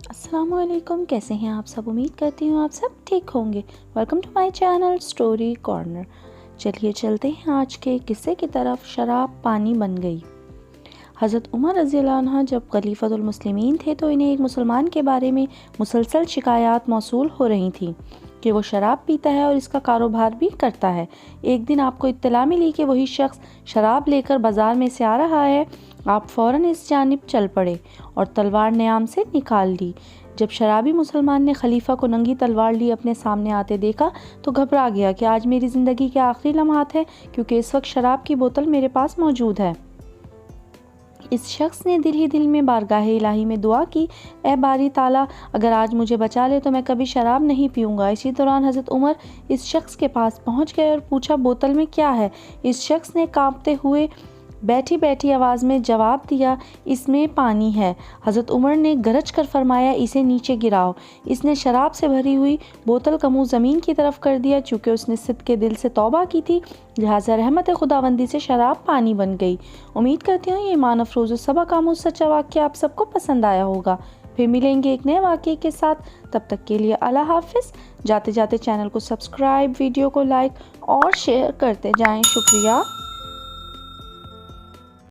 अस्सलामुअलैकुम, कैसे हैं आप सब। उम्मीद करती हूँ आप सब ठीक होंगे। Welcome to my channel story corner. चलिए चलते हैं आज के किस्से की तरफ। शराब पानी बन गई। हज़रत उमर रज़ियल्लाहु अन्हु जब खलीफतुल मुस्लिमीन थे तो इन्हें एक मुसलमान के बारे में मुसलसल शिकायत मौसूल हो रही थी कि वो शराब पीता है और इसका कारोबार भी करता है। एक दिन आपको इत्तला मिली कि वही शख्स शराब लेकर बाज़ार में से आ रहा है। आप फ़ौरन इस जानिब चल पड़े और तलवार न्याम से निकाल ली। जब शराबी मुसलमान ने खलीफा को नंगी तलवार ली अपने सामने आते देखा तो घबरा गया कि आज मेरी ज़िंदगी के आखिरी लम्हात है, क्योंकि इस वक्त शराब की बोतल मेरे पास मौजूद है। इस शख्स ने दिल ही दिल में बारगाह इलाही में दुआ की, ए बारी ताला, अगर आज मुझे बचा ले तो मैं कभी शराब नहीं पीऊँगा। इसी दौरान हज़रत उमर इस शख्स के पास पहुँच गए और पूछा, बोतल में क्या है। इस शख्स ने कांपते हुए बैठी बैठी आवाज़ में जवाब दिया, इसमें पानी है। हज़रत उमर ने गरज कर फरमाया, इसे नीचे गिराओ। इसने शराब से भरी हुई बोतल का मुँह ज़मीन की तरफ कर दिया। चूँकि उसने सिद्क़ के दिल से तौबा की थी, लिहाजा रहमत खुदावंदी से शराब पानी बन गई। उम्मीद करती हूँ ये ईमान अफरोज़ सबक आमूज़ सच्चा वाक़या आप सबको पसंद आया होगा। फिर मिलेंगे एक नए वाक़ये के साथ। तब तक के लिए अल्लाह हाफ़िज़। जाते जाते चैनल को सब्सक्राइब, वीडियो को लाइक और शेयर करते जाएँ। शुक्रिया।